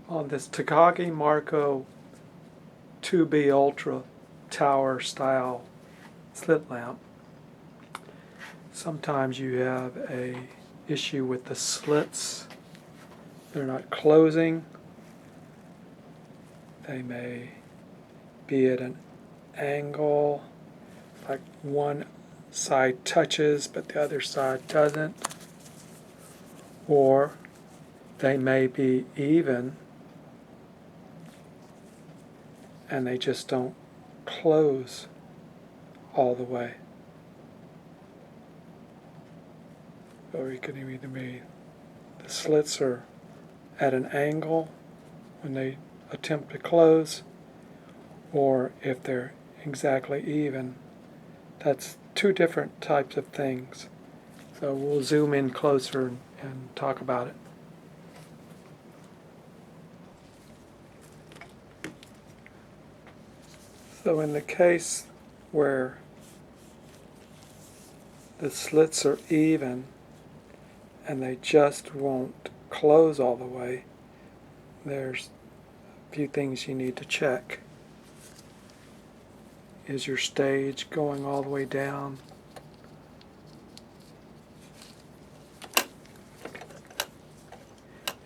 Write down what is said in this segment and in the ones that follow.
On this Takagi Marco 2B Ultra tower style slit lamp, sometimes you have a issue with the slits. They're not closing. They may be at an angle, like one side touches but the other side doesn't, or they may be even and they just don't close all the way. Or it could either be the slits are at an angle when they attempt to close, or if they're exactly even. That's two different types of things. So we'll zoom in closer and talk about it. So in the case where the slits are even and they just won't close all the way, there's a few things you need to check. Is your stage going all the way down?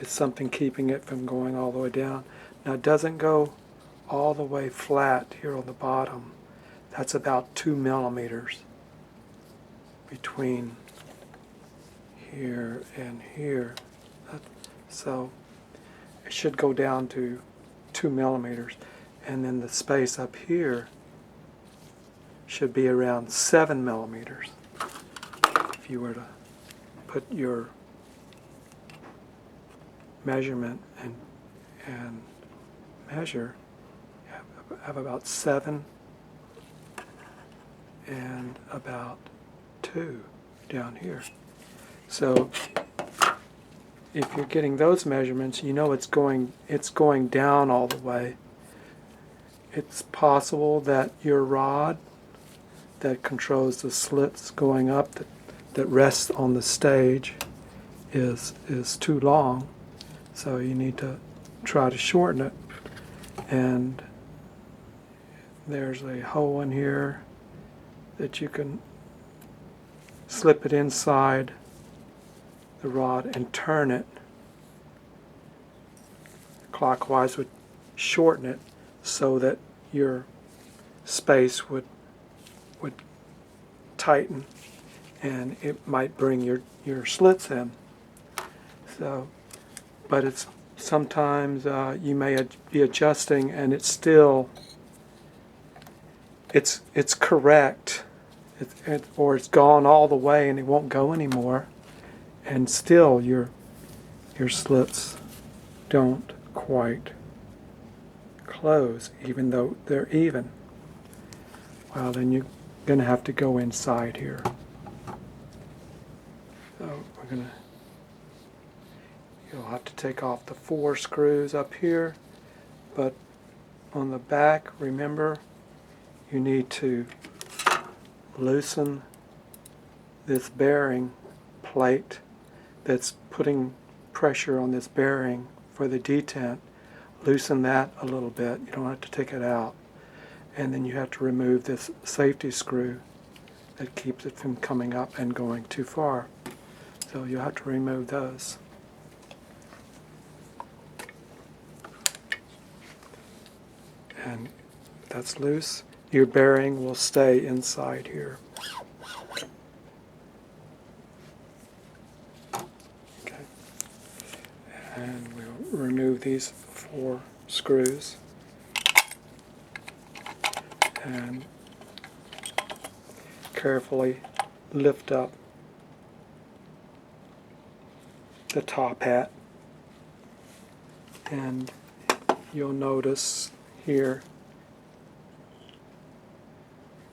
Is something keeping it from going all the way down? Now it doesn't go all the way flat here on the bottom. That's about 2 millimeters between here and here. So it should go down to 2 millimeters. And then the space up here should be around 7 millimeters. If you were to put your measurement and measure, you have about 7 and about 2 down here. So if you're getting those measurements, you know it's going down all the way. It's possible that your rod that controls the slits going up that rests on the stage is too long, so you need to try to shorten it. And there's a hole in here that you can slip it inside the rod and turn it clockwise, would shorten it so that your space would tighten and it might bring your slits in. So, but it's sometimes you may be adjusting and it's still it's correct, or it's gone all the way and it won't go anymore, and still your slits don't quite close even though they're even. Well, then you're going to have to go inside here. So you'll have to take off the 4 screws up here, but on the back, remember, you need to loosen this bearing plate that's putting pressure on this bearing for the detent. Loosen that a little bit. You don't have to take it out. And then you have to remove this safety screw that keeps it from coming up and going too far. So you'll have to remove those. And if that's loose, your bearing will stay inside here. Okay. And we'll remove these 4 screws. And carefully lift up the top hat, and you'll notice here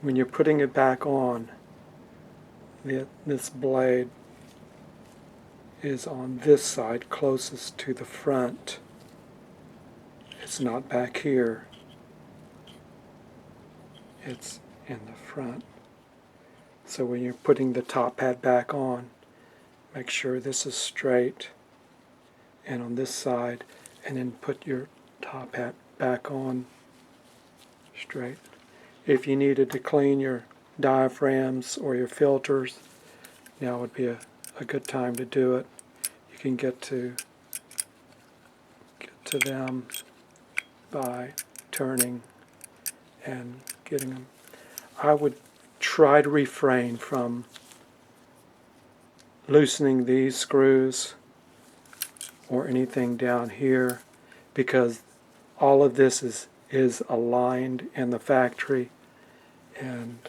when you're putting it back on, this blade is on this side closest to the front. It's not back here. It's in the front. So when you're putting the top pad back on, make sure this is straight and on this side, and then put your top hat back on straight. If you needed to clean your diaphragms or your filters, now would be a good time to do it. You can get to them by turning and getting them. I would try to refrain from loosening these screws or anything down here, because all of this is aligned in the factory, and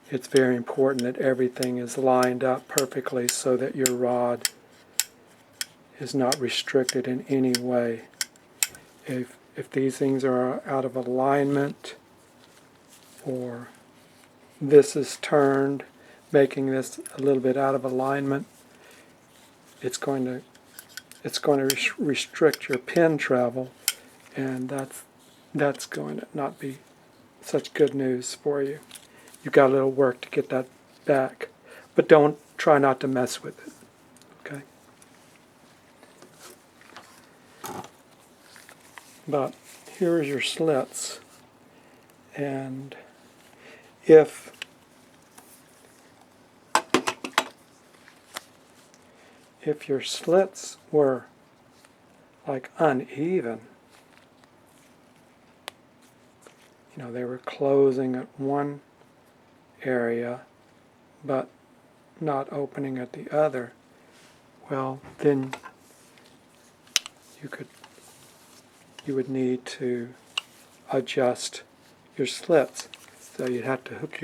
it's very important that everything is lined up perfectly so that your rod is not restricted in any way. If these things are out of alignment, or this is turned, making this a little bit out of alignment, it's going to restrict your pin travel, and that's going to not be such good news for you. You've got a little work to get that back, but try not to mess with it. Okay. But here's your slits, and if your slits were like uneven, they were closing at one area but not opening at the other, well, then you would need to adjust your slits. So you'd have to hook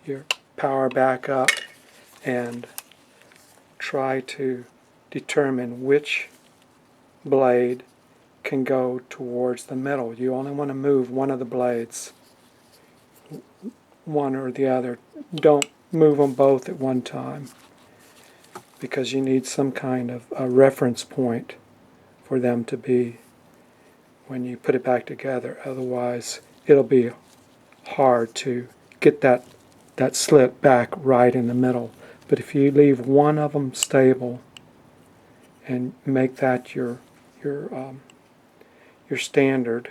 your power back up and try to determine which blade can go towards the middle. You only want to move one of the blades, one or the other. Don't move them both at one time, because you need some kind of a reference point for them to be when you put it back together. Otherwise, it'll be hard to get that slit back right in the middle. But if you leave one of them stable and make that your standard,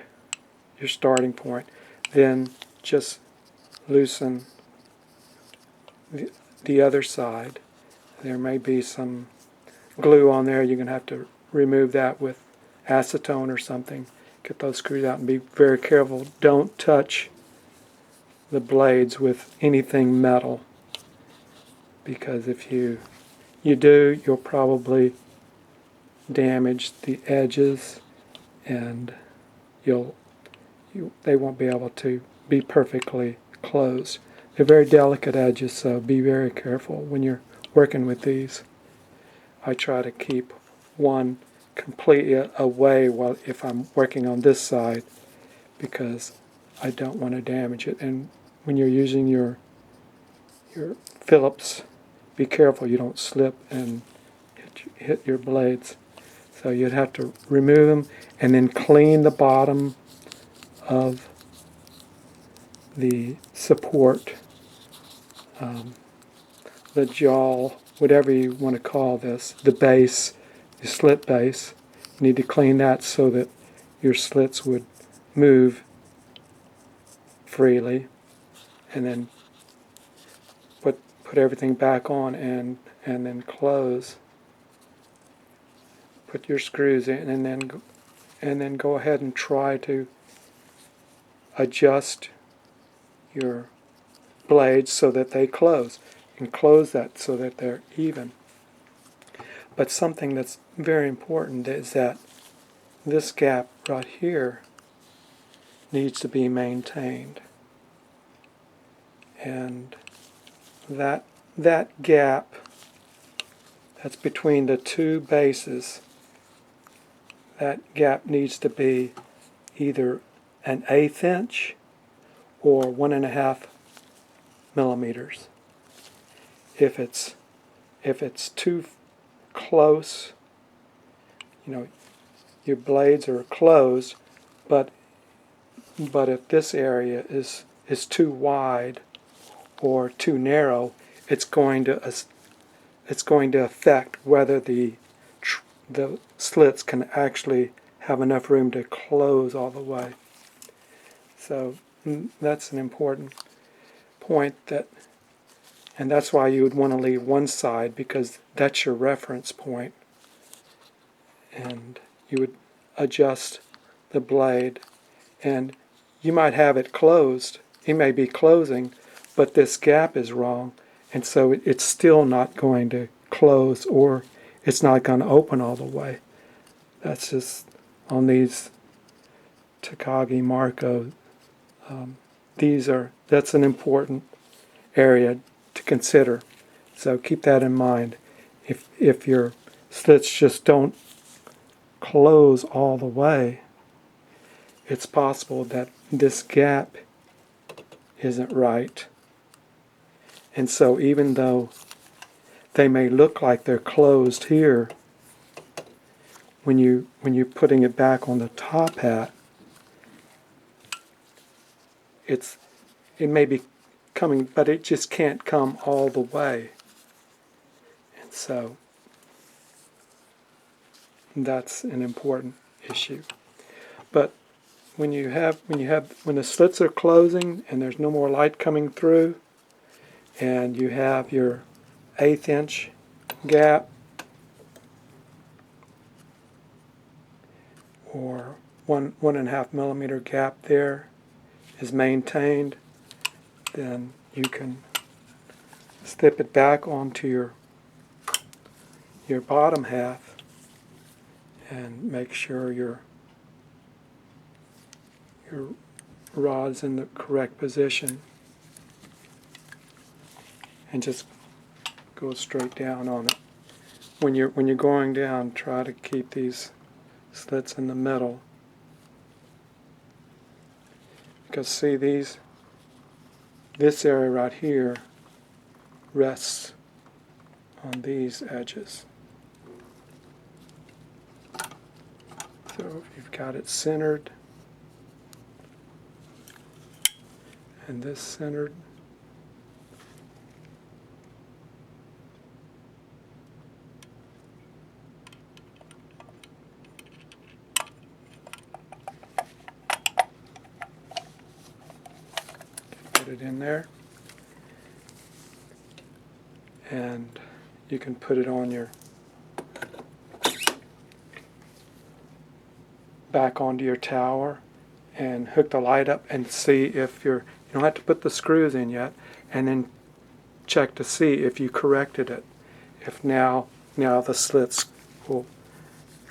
your starting point, then just loosen the other side. There may be some glue on there. You're going to have to remove that with acetone or something. Get those screws out and be very careful. Don't touch the blades with anything metal, because if you do, you'll probably damage the edges, and they won't be able to be perfectly closed. They're very delicate edges, so be very careful when you're working with these. I try to keep one completely away if I'm working on this side, because I don't want to damage it. And when you're using your Phillips, be careful you don't slip and hit your blades. So you'd have to remove them and then clean the bottom of the support, the jaw, whatever you want to call this, the base, the slit base. You need to clean that so that your slits would move freely, and then put everything back on and then close. Put your screws in, and then go ahead and try to adjust your blades so that they close, and close that so that they're even. But something that's very important is that this gap right here needs to be maintained, and that gap that's between the two bases, that gap needs to be either an 1/8 inch or 1.5 millimeters. If it's too close, your blades are closed, but if this area is too wide or too narrow, it's going to affect whether the the slits can actually have enough room to close all the way. So that's an important point, and that's why you would want to leave one side, because that's your reference point, and you would adjust the blade, and you might have it closed. It may be closing, but this gap is wrong, and so it's still not going to close, or it's not going to open all the way. That's just on these Takagi Marco. That's an important area to consider. So keep that in mind. If your slits just don't close all the way, it's possible that this gap isn't right. And so even though they may look like they're closed here, when you're putting it back on the top hat, it may be coming, but it just can't come all the way. And so that's an important issue. But when the slits are closing and there's no more light coming through, and you have your 1/8 inch gap or 1.5 millimeter gap there is maintained, then you can slip it back onto your bottom half and make sure your rod's in the correct position, and just go straight down on it. When you're going down, try to keep these slits in the middle, because see, this area right here rests on these edges. So if you've got it centered and this centered, put it in there, and you can put it on your back onto your tower and hook the light up and see if you don't have to put the screws in yet, and then check to see if you corrected it, if now the slits will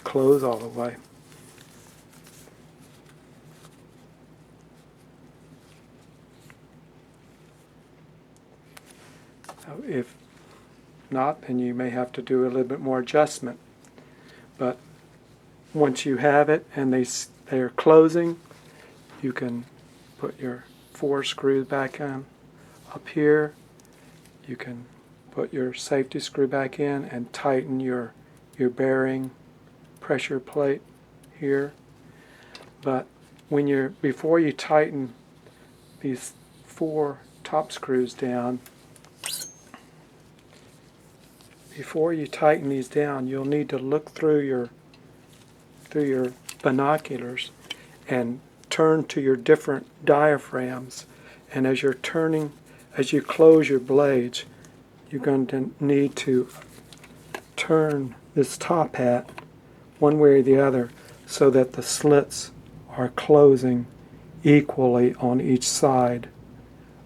close all the way. So if not, then you may have to do a little bit more adjustment. But once you have it and they are closing, you can put your 4 screws back in up here. You can put your safety screw back in and tighten your bearing pressure plate here. But before you tighten these 4 top screws down, before you tighten these down, you'll need to look through your binoculars and turn to your different diaphragms. And as you close your blades, you're going to need to turn this top hat one way or the other so that the slits are closing equally on each side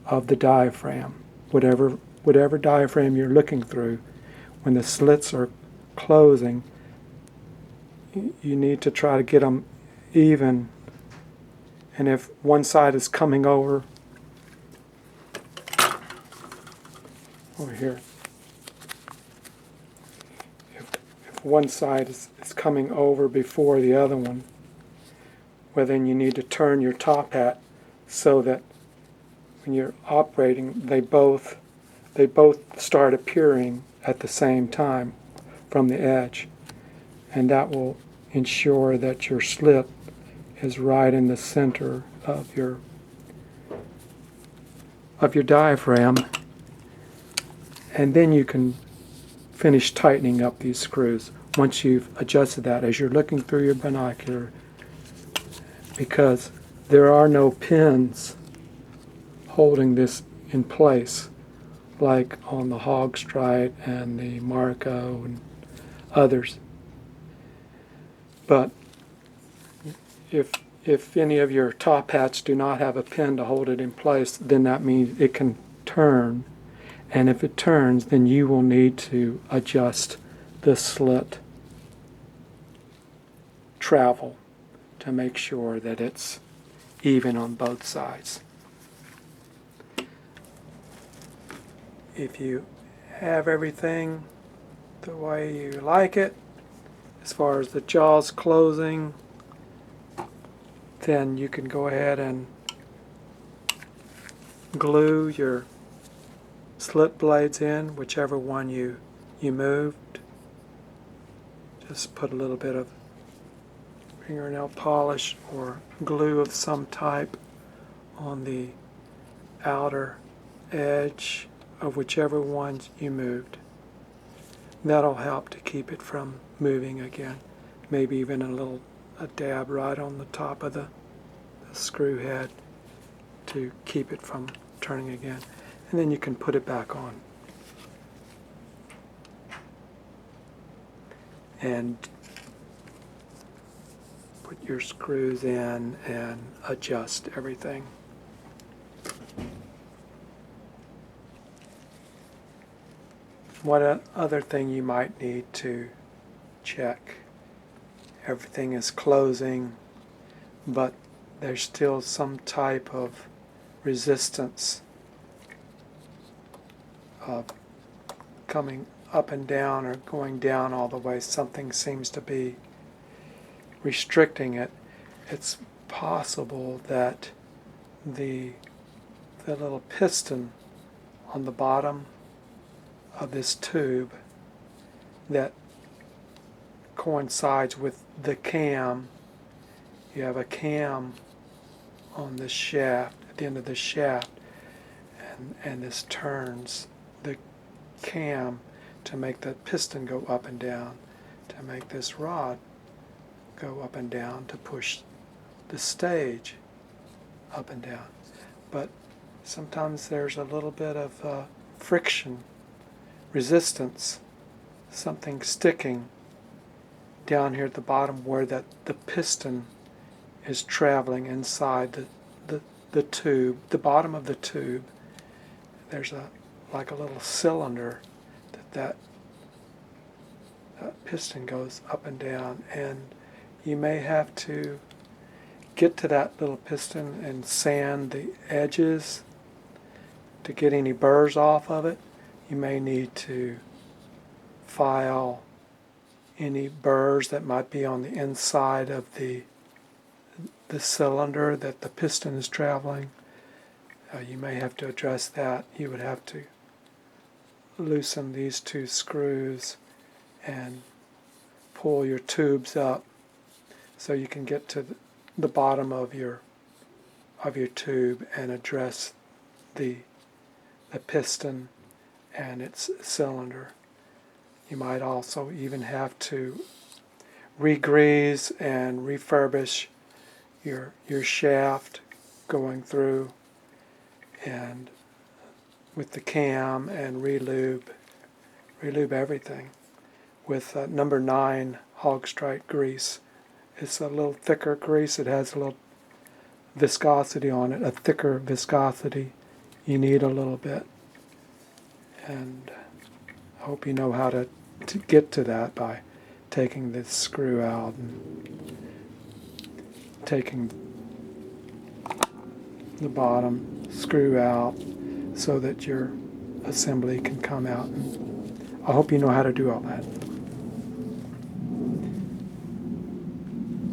of the diaphragm. Whatever diaphragm you're looking through, when the slits are closing, you need to try to get them even. And if one side is coming over here, if one side is coming over before the other one, well, then you need to turn your top hat so that when you're operating, they both start appearing at the same time from the edge, and that will ensure that your slit is right in the center of your diaphragm. And then you can finish tightening up these screws. once you've adjusted that, as you're looking through your binocular, because there are no pins holding this in place like on the Hog Strite and the Marco and others. But if any of your top hats do not have a pin to hold it in place, then that means it can turn. And if it turns, then you will need to adjust the slit travel to make sure that it's even on both sides. If you have everything the way you like it, as far as the jaws closing, then you can go ahead and glue your slit blades in, whichever one you moved. Just put a little bit of fingernail polish or glue of some type on the outer edge of whichever ones you moved. That'll help to keep it from moving again. Maybe even a dab right on the top of the screw head to keep it from turning again. And then you can put it back on. And put your screws in and adjust everything. What other thing you might need to check? Everything is closing, but there's still some type of resistance of coming up and down or going down all the way. Something seems to be restricting it. It's possible that the little piston on the bottom of this tube that coincides with the cam. You have a cam on the shaft, at the end of the shaft, and this turns the cam to make the piston go up and down, to make this rod go up and down, to push the stage up and down. But sometimes there's a little bit of friction, resistance, something sticking down here at the bottom where the piston is traveling inside the tube, the bottom of the tube. There's like a little cylinder that piston goes up and down, and you may have to get to that little piston and sand the edges to get any burrs off of it. You may need to file any burrs that might be on the inside of the cylinder that the piston is traveling. You may have to address that. You would have to loosen these two screws and pull your tubes up so you can get to the bottom of your tube and address the piston and its cylinder. You might also even have to re-grease and refurbish your shaft going through, and with the cam, and relube everything with number 9 Hog Strite grease. It's a little thicker grease. It has a little viscosity on it, a thicker viscosity. You need a little bit. And I hope you know how to get to that by taking this screw out and taking the bottom screw out so that your assembly can come out. And I hope you know how to do all that.